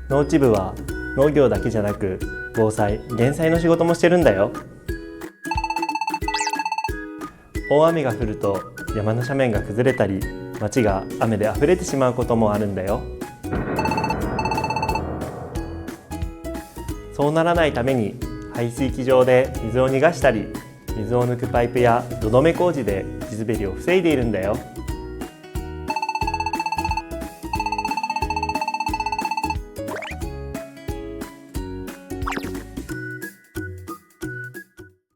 農地部は農業だけじゃなく防災・減災の仕事もしてるんだよ。大雨が降ると山の斜面が崩れたり、町が雨で溢れてしまうこともあるんだよ。そうならないために排水機場で水を逃がしたり、水を抜くパイプや土留め工事で地滑りを防いでいるんだよ。